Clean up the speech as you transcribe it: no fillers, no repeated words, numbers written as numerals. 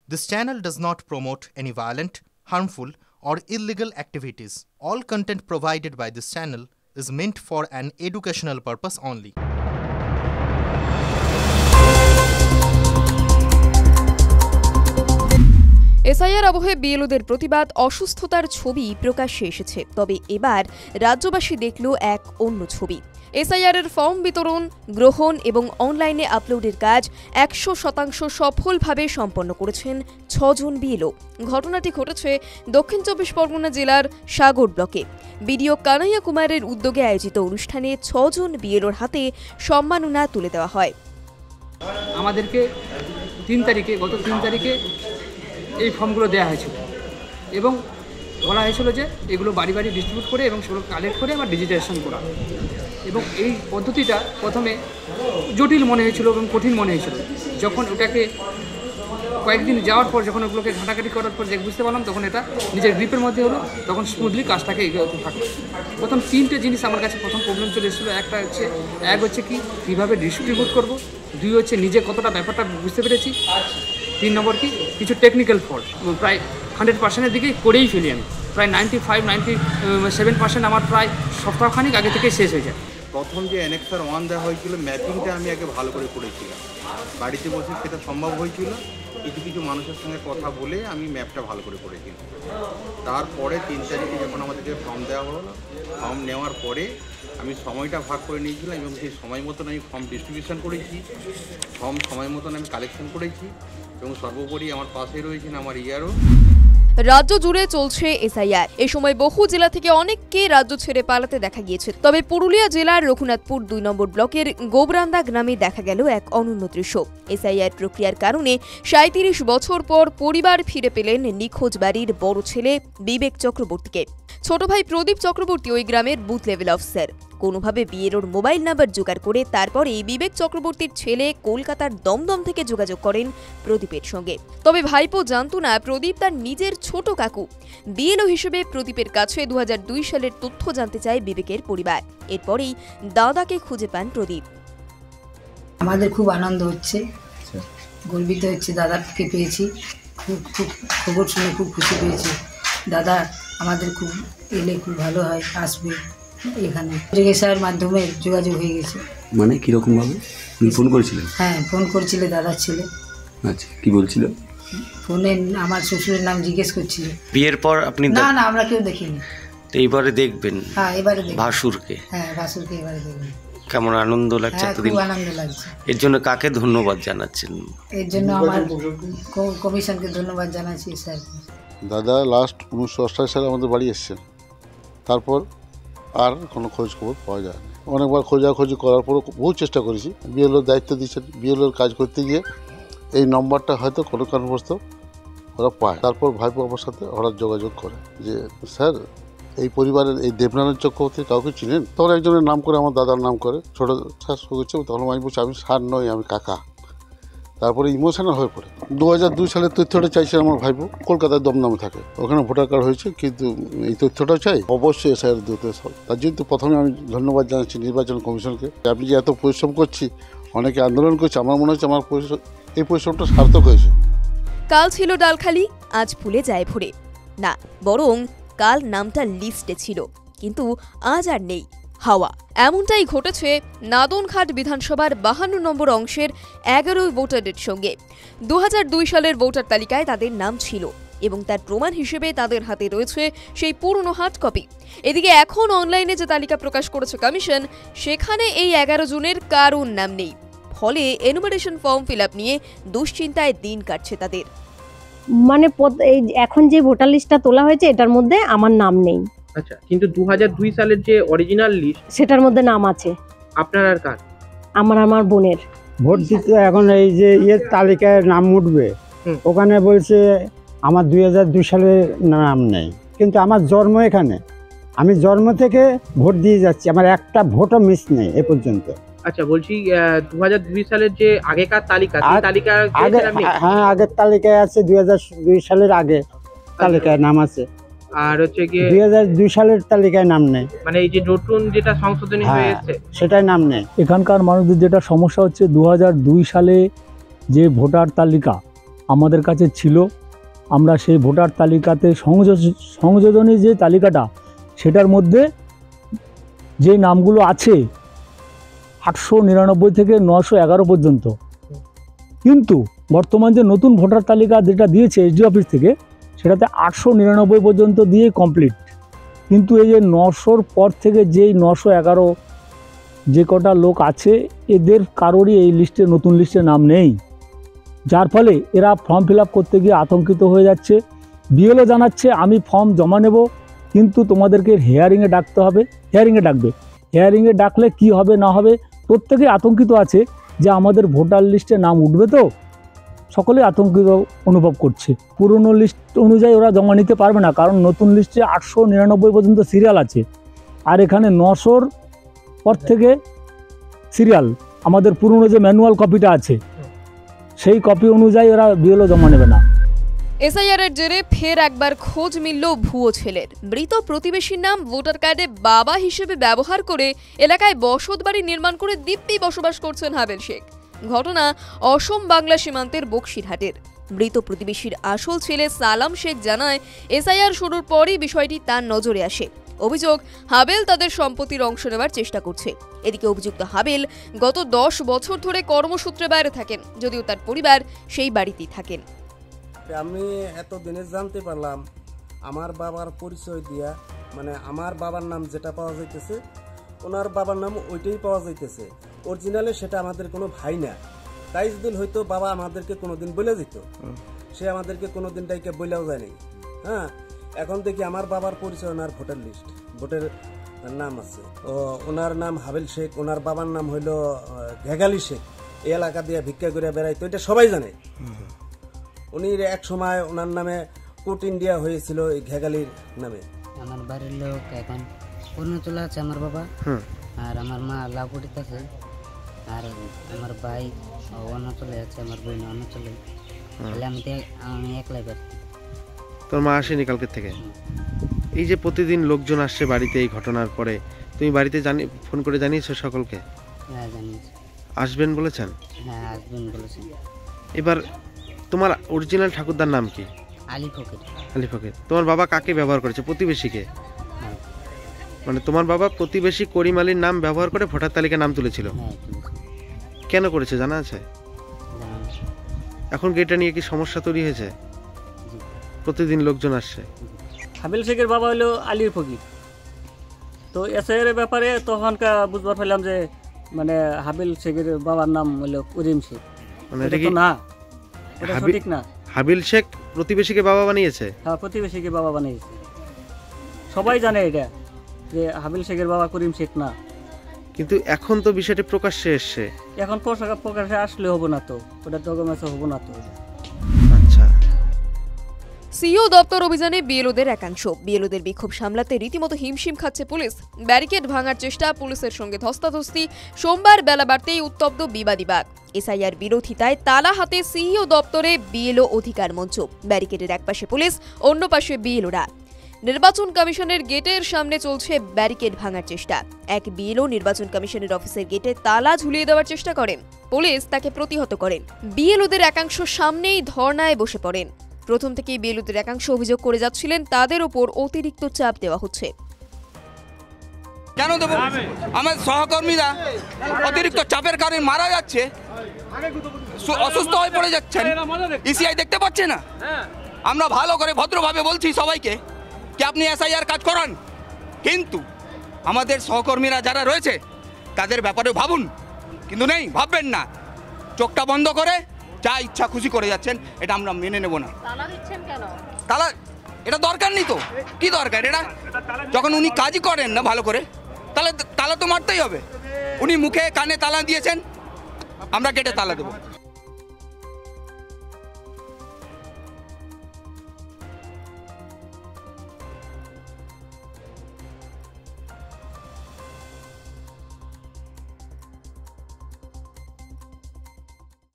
This channel does not promote any violent, harmful, or illegal activities. All content provided by this channel is meant for an educational purpose only. SIR আবহে বিএলওদের প্রতিবাদ অসুস্থতার ছবি প্রকাশ্যে এসেছে। তবে এবার রাজ্যবাসী দেখল এক অন্য ছবি। এসআইআর এর ফর্ম বিতরণ, গ্রহণ এবং অনলাইনে আপলোডের কাজ ১০০% সফলভাবে সম্পন্ন করেছেন ৬ জন বিএলও। ঘটনাটি ঘটেছে দক্ষিণ ২৪ পরগনা জেলার সাগর ব্লকে। বিডিও কানাইয়া কুমারের উদ্যোগে আয়োজিত অনুষ্ঠানে ৬ জন বিএলওর হাতে সম্মাননা তুলে দেওয়া হয়। আমাদেরকে গত ৩ তারিখে এই ফর্মগুলো দেওয়া হয়েছিল এবং বলা হয়েছিল যে এগুলো বাড়ি বাড়ি ডিস্ট্রিবিউট করে এবং সেগুলো কালেক্ট করে আবার ডিজিটাইজেশন করা। এবং এই পদ্ধতিটা প্রথমে জটিল মনে হয়েছিল এবং কঠিন মনে হয়েছিল। যখন ওটাকে কয়েকদিন যাওয়ার পর, যখন ওগুলোকে ঘাটাঘাটি করার পর যে বুঝতে পারলাম, তখন এটা নিজের গ্রিপের মধ্যে হলো, তখন স্মুথলি কাজটাকে এগোতে থাকলো। প্রথম 3টে জিনিস আমার কাছে প্রথম প্রবলেম চলে এসেছিলো। এক হচ্ছে কি কীভাবে ডিস্ট্রিবিউট করব, 2 হচ্ছে নিজে কতটা ব্যাপারটা বুঝতে পেরেছি, 3 নম্বর কি কিছু টেকনিক্যাল ফল্ট। প্রায় 100%-এর দিকেই করেই ফেলি আমি। প্রায় 95-97% আমার প্রায় সপ্তাহখানিক আগে থেকে শেষ হয়ে যায়। প্রথম যে অ্যানেক্সার 1 দেওয়া হয়েছিল, ম্যাপিংটা আমি আগে ভালো করে করেছিলাম। বাড়িতে বসে সেটা সম্ভব হয়েছিল। কিছু মানুষের সঙ্গে কথা বলে আমি ম্যাপটা ভালো করে করেছিলাম। তারপরে 3 তারিখে যখন আমাদেরকে ফর্ম দেওয়া হলো, ফর্ম নেওয়ার পরে আমি সময়টা ভাগ করে নিয়েছিলাম এবং সেই সময় মতন আমি ফর্ম ডিস্ট্রিবিউশন করেছি, ফর্ম সময় মতন আমি কালেকশন করেছি এবং সর্বোপরি আমার পাশে রয়েছেন আমার ইয়ারও। রাজ্য জুড়ে চলছে এসআইআর। এই সময় বহু জেলা থেকে অনেককে রাজ্য ছেড়ে পালাতে দেখা গিয়েছে। তবে পুরুলিয়া জেলার রঘুনাথপুর 2 নম্বর ব্লকের গোবরান্দা গ্রামে দেখা গেল এক অনন্য দৃশ্য। এসআইআর প্রক্রিয়ার কারণে 37 বছর পর পরিবার ফিরে পেলেন নিখোঁজ বাড়ির বড় ছেলে বিবেক চক্রবর্তীকে। ছোট ভাই প্রদীপ চক্রবর্তী ওই গ্রামের বুথ লেভেল অফিসার। কোনোভাবে বিএলওর মোবাইল নাম্বার জোগাড় করে তারপরেই বিবেক চক্রবর্তীর ছেলে কলকাতার দমদম থেকে যোগাযোগ করেন প্রদীপের সঙ্গে। তবে ভাইপো জানত না প্রদীপ তার নিজের ছোট কাকু। বিএলও হিসেবে প্রদীপের কাছে 2002 সালের তথ্য জানতে চায় বিবেকের পরিবার। এরপরেই দাদাকে খুঁজে পান প্রদীপ। আমাদের খুব আনন্দ হচ্ছে, গর্বিত হচ্ছে, দাদাকে পেয়েছি। খুব খবর শুনে খুব খুশি পেয়েছি। দাদা আমাদের খুব এলে খুব ভালো হয়, আসবে এখানে। রেগেসার মাধ্যমে যোগাযোগ হয়ে গেছে। মানে কিরকম ভাবে ফোন করেছিলেন? হ্যাঁ, ফোন করছিল দাদার ছেলে। আচ্ছা, কি বলছিল? ফোনে আমার শ্বশুরের নাম জিজ্ঞেস করছিল। বিয়ের পর আপনি? না, আমরা কেউ দেখিনি। তো এইবারে দেখবেন? হ্যাঁ, এবারে দেখবেন ভাসুরকে। হ্যাঁ, ভাসুরকে এবারে দেখবেন। কেমন আনন্দ লাগছে? খুব আনন্দ লাগছে। এর জন্য কাকে ধন্যবাদ জানাচ্ছেন? এর জন্য আমার কমিশনকে ধন্যবাদ জানাচ্ছি স্যার। দাদা লাস্ট 1988 সালে আমাদের বাড়ি এসেছেন। তারপর আর কোনো খোঁজ খবর পাওয়া যায় না। অনেকবার খোঁজাখুঁজি করার পরও বহু চেষ্টা করেছি। বিএলওর দায়িত্ব দিয়েছেন, বিএলওর কাজ করতে গিয়ে এই নম্বরটা হয়তো কোনো কারণবশত ওরা পায়। তারপর ভাইপো আমার সাথে হঠাৎ যোগাযোগ করে যে স্যার এই পরিবারের এই দেবনারায়ণ চক্রবর্তী কাউকে চিনেন? তখন একজনের নাম করে আমার দাদার নাম করে, ছোটো স্যার করছে। তখন আমি বলছি আমি স্যার নই, আমি কাকা। তারপরে ইমোশনাল হয়ে পড়ে 2002 সালের তথ্যটা চাইছে আমার ভাইপো। কলকাতায় দমদমে থাকে, ওখানে ভোটার কার্ড হয়েছে, কিন্তু এই তথ্যটাও চাই। অবশ্যই এসআইআর দিতে হবে। তার জন্য প্রথমে আমি ধন্যবাদ জানাচ্ছি নির্বাচন কমিশনকে। আপনি যে এত পরিশ্রম করছি, অনেকে আন্দোলন করছে, আমার মনে হচ্ছে আমার এই পরিশ্রমটা সার্থক হয়েছে। কাল ছিল ডালখালি, আজ ফুলে যায় ভরে। না, বরং কাল নামটা লিস্টে ছিল, কিন্তু আজ আর নেই। হাওয়া। এমনটাই ঘটেছে নাদনঘাট বিধানসভার 52 নম্বর অংশের 11 ভোটারদের সঙ্গে। 2002 সালের ভোটার তালিকায় তাদের নাম ছিল এবং তার প্রমাণ হিসেবে তাদের হাতে রয়েছে সেই পুরনো হার্ড কপি। এদিকে এখন অনলাইনে যে তালিকা প্রকাশ করেছে কমিশন, সেখানে এই 11 জনের কারোর নাম নেই। ফলে এনুমারেশন ফর্ম ফিল আপ নিয়ে দুশ্চিন্তায় দিন কাটছে তাদের। মানে এই এখন যে ভোটার লিস্টটা তোলা হয়েছে, এটার মধ্যে আমার নাম নেই। আচ্ছা, কিন্তু 2002 সালের যে অরিজিনাল লিস্ট, সেটার মধ্যে নাম আছে। আপনার আর কার? আমার বোনের। ভোট দিতে এখন এই যে তালিকায় নাম উঠবে, ওখানে বলছে আমার 2002 সালের নাম নেই, কিন্তু আমার জন্ম এখানে। আমি জন্ম থেকে ভোট দিয়ে যাচ্ছি, আমার একটা ভোটও মিস নেই এ পর্যন্ত। আচ্ছা, বলছি 2002 সালের যে আগেকার তালিকা, সেই তালিকা হ্যাঁ, আগের তালিকায় আছে। 2002 সালের আগে তালিকায় নাম আছে, আর হচ্ছে কি 2002 সালের তালিকায় নাম নেই। মানে এই যে নতুন যেটা সংশোধনী হয়েছে, সেটাই নাম নেই। এখানকার মানুষদের যেটা সমস্যা হচ্ছে, 2002 সালে যে ভোটার তালিকা, আমাদের কাছে ছিল। আমরা সেই ভোটার তালিকাতে সংযোজনী যে তালিকাটা, সেটার মধ্যে যে নামগুলো আছে 899 থেকে 911 পর্যন্ত, কিন্তু বর্তমান যে নতুন ভোটার তালিকা যেটা দিয়েছে এসডি অফিস থেকে, সেটাতে 899 পর্যন্ত দিয়ে কমপ্লিট। কিন্তু এই যে 900-র পর থেকে যেই 911 যে কটা লোক আছে, এদের কারোরই এই লিস্টে, নতুন লিস্টে নাম নেই, যার ফলে এরা ফর্ম ফিল আপ করতে গিয়ে আতঙ্কিত হয়ে যাচ্ছে। বিএলও জানাচ্ছে আমি ফর্ম জমা নেব, কিন্তু তোমাদেরকে হিয়ারিংয়ে ডাকতে হবে, হিয়ারিংয়ে ডাকলে কি হবে না হবে, প্রত্যেকেই আতঙ্কিত আছে যে আমাদের ভোটার লিস্টে নাম উঠবে তো, সকলে আতঙ্কিত অনুভব করছে। পুরনো লিস্ট অনুযায়ী ওরা জমা নিতে পারবে না, কারণ নতুন লিস্টে 899 পর্যন্ত সিরিয়াল আছে, আর এখানে 900-র পর থেকে সিরিয়াল। আমাদের পুরনো যে ম্যানুয়াল কপিটা আছে, সেই কপি অনুযায়ী ওরা বিএলও জমা নেবে না। এসআইআরের জেরে ফের একবার খোঁজ মিলল ভুয়ো ছেলের। মৃত প্রতিবেশীর নাম ভোটার কার্ডে বাবা হিসেবে ব্যবহার করে এলাকায় বসতবাড়ি নির্মাণ করে দিব্যি বসবাস করছেন হাবেল শেখ। ঘটনা অসম বাংলা সীমান্তের বক্সিরহাটের। মৃত প্রতিবেশীর আসল ছেলে সালাম শেখ জানায়, এসআইআর শুরুর পরই বিষয়টি তার নজরে আসে। অভিযোগ, হাবেল তাদের সম্পত্তির অংশ নেওয়ার চেষ্টা করছে। এদিকে অভিযুক্ত হাবেল গত 10 বছর ধরে কর্মসূত্রে বাইরে থাকেন, যদিও তার পরিবার সেই বাড়িতেই থাকেন। আমি এত দিনে জানতে পারলাম আমার বাবার পরিচয় দিয়া, মানে আমার বাবার নাম যেটা পাওয়া যাইতেছে, ওনার বাবার নাম ওইটাই পাওয়া যাইতেছে। অরিজিনালে সেটা আমাদের কোনো ভাই না। তাই যদি হয়তো বাবা আমাদেরকে কোনোদিন বলে দিত, সে আমাদেরকে কোনোদিন ডাইকে বলেও যায়নি। হ্যাঁ, এখন দেখি আমার বাবার পরিচয়, ওনার ভোটার লিস্ট, ভোটের নাম আছে, ওনার নাম হাবেল শেখ, ওনার বাবার নাম হইল ঘেগালি শেখ। এই এলাকা দিয়ে ভিক্ষা করে বেড়াইতো, এটা সবাই জানে। উনি এক সময় ওনার নামে কোর্ট ইন্ডিয়া হয়েছিল এই ঘেগালির নামে। আমার বাড়ির লোক এখন অরুণাচলে আছে, আমার বাবা, আর আমার মা লাভুটিতে আছে, আর আমার ভাই অরুণাচলে আছে, আমার বোন অরুণাচলে। আমি একলাই বাড়ি। তোর মা আসেনি কালকে থেকে? এই যে প্রতিদিন লোকজন আসছে বাড়িতে এই ঘটনার পরে, তুমি বাড়িতে ফোন করে জানিয়েছো সকলকে? হ্যাঁ, জানিয়েছি। আসবেন বলেছেন? হ্যাঁ, আসবেন বলেছেন। এবার তোমার অরিজিনাল ঠাকুরদার নাম কি? আলী ফকির। আলী ফকির। তোমার বাবা কাকে ব্যবহার করেছে? প্রতিবেশীকে? মানে তোমার বাবা প্রতিবেশী করিম আলীর নাম ব্যবহার করে ভোটার তালিকায় নাম তুলেছিল? কেন করেছে জানা আছে? এখন কি এটা নিয়ে কি সমস্যা তৈরি হয়েছে? প্রতিদিন লোকজন আসছে। হাবিল শেখের বাবা হলো আলীর ফকির। তো এসআইআর ব্যাপারে তখনকার বুঝবার পারলাম যে মানে হাবিল শেখের বাবার নাম হলো করিম শেখ। মানে এটা কি না, এটা সঠিক না। হাবিল শেখ প্রতিবেশীকে বাবা বানিয়েছে? হ্যাঁ, প্রতিবেশীকে বাবা বানিয়েছে। সবাই জানে এটা যে হাবিল শেখের বাবা করিম শেখ না। কিন্তু এখন তো বিষয়টি প্রকাশ্যে এসছে। এখন প্রকাশ্যে আসলে হবো না, তো ওটা তো হবো না তো। আচ্ছা। সিও দপ্তর অভিযানে বিএলওদের একাংশ। বিএলওদের বিক্ষোভ সামলাতে রীতিমতো হিমশিম খাচ্ছে পুলিশ। ব্যারিকেড ভাঙার চেষ্টা, পুলিশের সঙ্গে ধস্তাধস্তি। সোমবার বেলা বাড়তেই উত্তপ্ত বিবাদীবাগ। এসআইআর বিরোধিতায় তালা হাতে সিইও দপ্তরে বিএলও অধিকার মঞ্চ। ব্যারিকেডের একপাশে পুলিশ, অন্য পাশে বিএলওরা। নির্বাচন কমিশনের গেটের সামনে চলছে ব্যারিকেড ভাঙার চেষ্টা। এক বিএলও নির্বাচন কমিশনের অফিসের গেটে তালা ঝুলিয়ে দেওয়ার চেষ্টা করেন। পুলিশ তাকে প্রতিহত করেন। বিএলওদের একাংশ সামনেই ধর্নায় বসে পড়েন। প্রথম থেকেই বিএলওদের একাংশ অভিযোগ করে যাচ্ছিলেন তাদের উপর অতিরিক্ত চাপ দেওয়া হচ্ছে। কেন দেব? আমার সহকর্মীরা অতিরিক্ত চাপের কারণে মারা যাচ্ছে, অসুস্থ হয়ে পড়ে যাচ্ছেন। ইসিআই দেখতে পাচ্ছে না? আমরা ভালো করে ভদ্রভাবে বলছি সবাইকে কি আপনি এসআইআর কাজ করান, কিন্তু আমাদের সহকর্মীরা যারা রয়েছে তাদের ব্যাপারে ভাবুন। কিন্তু নেই, ভাববেন না, চোখটা বন্ধ করে যা ইচ্ছা খুশি করে যাচ্ছেন, এটা আমরা মেনে নেব না। তালা এটা দরকার নেই তো, কি দরকার এটা? যখন উনি কাজই করেন না ভালো করে, তাহলে তালা তো মারতেই হবে। উনি মুখে কানে তালা দিয়েছেন, আমরা গেটে তালা দেবো।